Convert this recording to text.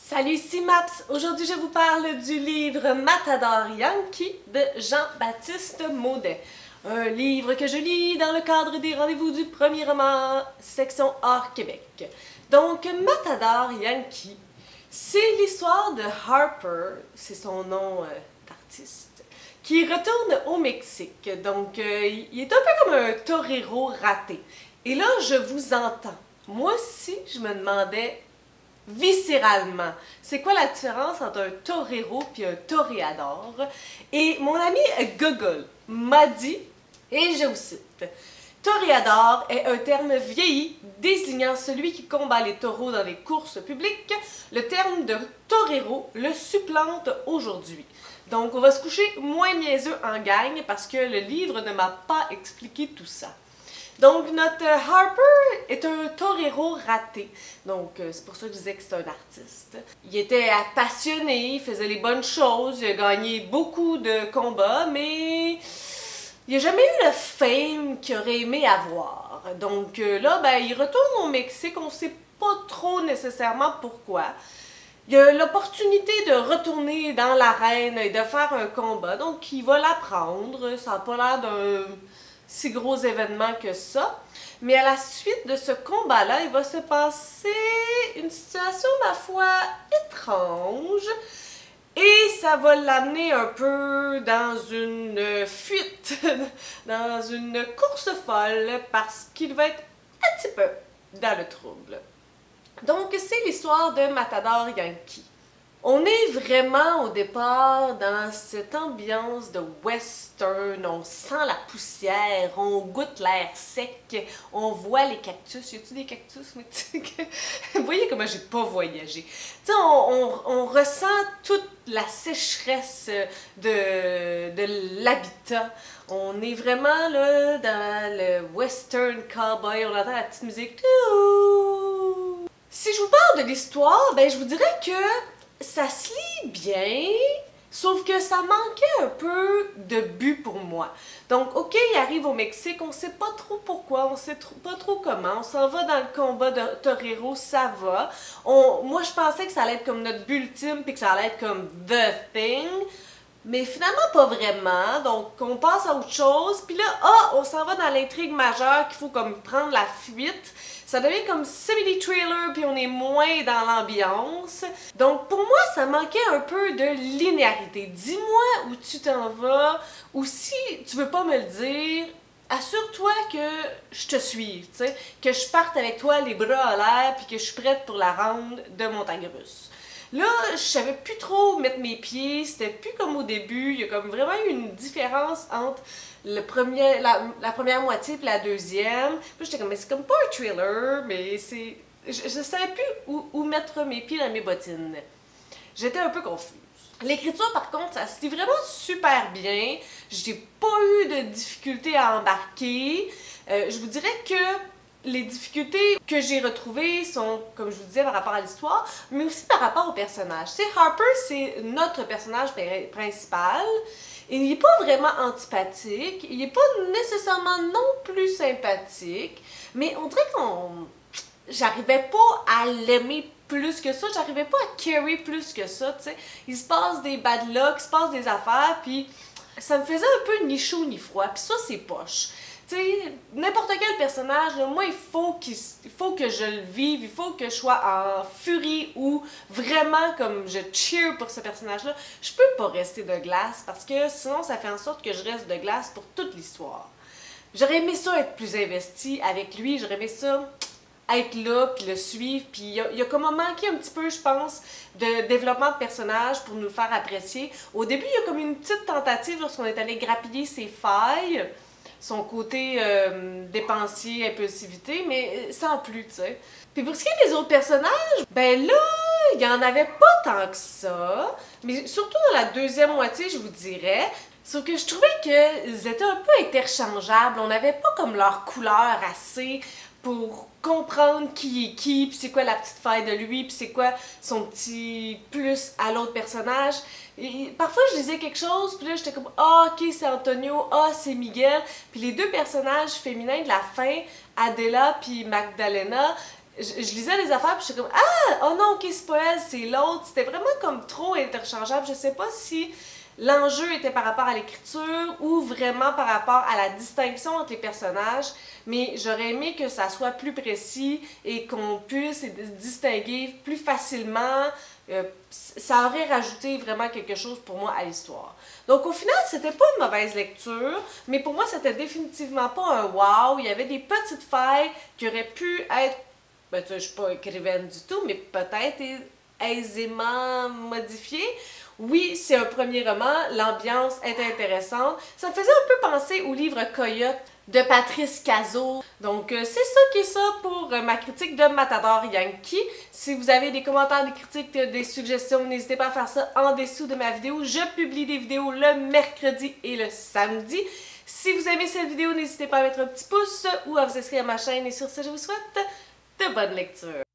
Salut, ici Maps. Aujourd'hui, je vous parle du livre Matador Yankee de Jean-Baptiste Maudet. Un livre que je lis dans le cadre des rendez-vous du premier roman, section Hors Québec. Donc, Matador Yankee, c'est l'histoire de Harper, c'est son nom d'artiste, qui retourne au Mexique. Donc, il est un peu comme un torero raté. Et là, je vous entends. Moi aussi, je me demandais viscéralement, c'est quoi la différence entre un torero et un toréador? Et mon ami Google m'a dit, et je vous cite, toréador est un terme vieilli désignant celui qui combat les taureaux dans les courses publiques. Le terme de torero le supplante aujourd'hui. Donc, on va se coucher moins niaiseux en gang parce que le livre ne m'a pas expliqué tout ça. Donc, notre Harper est un torero raté. Donc, c'est pour ça que je disais que c'est un artiste. Il était passionné, il faisait les bonnes choses, il a gagné beaucoup de combats, mais il n'a jamais eu le fame qu'il aurait aimé avoir. Donc là, ben, il retourne au Mexique, on ne sait pas trop nécessairement pourquoi. Il a l'opportunité de retourner dans l'arène et de faire un combat, donc il va l'apprendre. Ça n'a pas l'air d'un si gros événement que ça. Mais à la suite de ce combat-là, il va se passer une situation, ma foi, étrange. Et ça va l'amener un peu dans une fuite, dans une course folle, parce qu'il va être un petit peu dans le trouble. Donc, c'est l'histoire de Matador Yankee. On est vraiment au départ dans cette ambiance de western, on sent la poussière, on goûte l'air sec, on voit les cactus. Y a-t-il des cactus? Vous voyez comment j'ai pas voyagé. Tu sais, on ressent toute la sécheresse de l'habitat. On est vraiment là dans le western cowboy, on entend la petite musique. Si je vous parle de l'histoire, ben je vous dirais que ça se lit bien, sauf que ça manquait un peu de but pour moi. Donc, ok, il arrive au Mexique, on sait pas trop pourquoi, on sait pas trop comment, on s'en va dans le combat de torero, ça va. Moi, je pensais que ça allait être comme notre but ultime, puis que ça allait être comme The Thing, mais finalement pas vraiment, donc on passe à autre chose, puis là, on s'en va dans l'intrigue majeure qu'il faut comme prendre la fuite. Ça devient comme semi-trailer, puis on est moins dans l'ambiance. Donc, pour moi, ça manquait un peu de linéarité. Dis-moi où tu t'en vas, ou si tu veux pas me le dire, assure-toi que je te suive, tu sais, que je parte avec toi les bras en l'air, puis que je suis prête pour la ronde de montagne russe. Là, je savais plus trop mettre mes pieds, c'était plus comme au début, il y a comme vraiment eu une différence entre la première moitié et la deuxième. Puis j'étais comme, mais c'est comme pas un thriller, mais c'est... Je savais plus où mettre mes pieds dans mes bottines. J'étais un peu confuse. L'écriture, par contre, ça se lit vraiment super bien. J'ai pas eu de difficulté à embarquer. Je vous dirais que les difficultés que j'ai retrouvées sont, comme je vous disais, par rapport à l'histoire, mais aussi par rapport au personnage. Tu sais, Harper, c'est notre personnage principal. Il n'est pas vraiment antipathique, il n'est pas nécessairement non plus sympathique, mais on dirait j'arrivais pas à l'aimer plus que ça, j'arrivais pas à carry plus que ça, tu sais. Il se passe des bad luck, il se passe des affaires, puis ça me faisait un peu ni chaud ni froid, puis ça c'est poche. Tu sais, n'importe quel personnage, là, moi, il faut que je le vive, il faut que je sois en furie ou vraiment comme je cheer pour ce personnage-là. Je peux pas rester de glace parce que sinon, ça fait en sorte que je reste de glace pour toute l'histoire. J'aurais aimé ça être plus investi avec lui, j'aurais aimé ça être là, puis le suivre, puis il y a comme manqué un petit peu, je pense, de développement de personnage pour nous le faire apprécier. Au début, il y a comme une petite tentative lorsqu'on est allé grappiller ses failles, son côté dépensier, impulsivité, mais sans plus, tu sais. Puis pour ce qui est des autres personnages, ben là, il y en avait pas tant que ça, mais surtout dans la deuxième moitié, je vous dirais. Sauf que je trouvais qu'ils étaient un peu interchangeables, on n'avait pas comme leur couleur assez pour comprendre qui est qui, puis c'est quoi la petite faille de lui, puis c'est quoi son petit plus à l'autre personnage. Et parfois, je lisais quelque chose, puis là, j'étais comme « Ah, ok, c'est Antonio, ah, c'est Miguel », puis les deux personnages féminins de la fin, Adela puis Magdalena, je lisais les affaires puis j'étais comme ah oh non ok c'est pas elle c'est l'autre, c'était vraiment comme trop interchangeable. Je sais pas si l'enjeu était par rapport à l'écriture ou vraiment par rapport à la distinction entre les personnages, mais j'aurais aimé que ça soit plus précis et qu'on puisse distinguer plus facilement. Ça aurait rajouté vraiment quelque chose pour moi à l'histoire. Donc au final, c'était pas une mauvaise lecture, mais pour moi, c'était définitivement pas un wow. Il y avait des petites failles qui auraient pu être, ben tu sais, je suis pas écrivaine du tout, mais peut-être aisément modifiées. Oui, c'est un premier roman, l'ambiance est intéressante. Ça me faisait un peu penser au livre Coyote de Patrice Cazot. Donc, c'est ça qui est ça pour ma critique de Matador Yankee. Si vous avez des commentaires, des critiques, des suggestions, n'hésitez pas à faire ça en dessous de ma vidéo. Je publie des vidéos le mercredi et le samedi. Si vous aimez cette vidéo, n'hésitez pas à mettre un petit pouce ou à vous inscrire à ma chaîne. Et sur ce, je vous souhaite de bonnes lectures.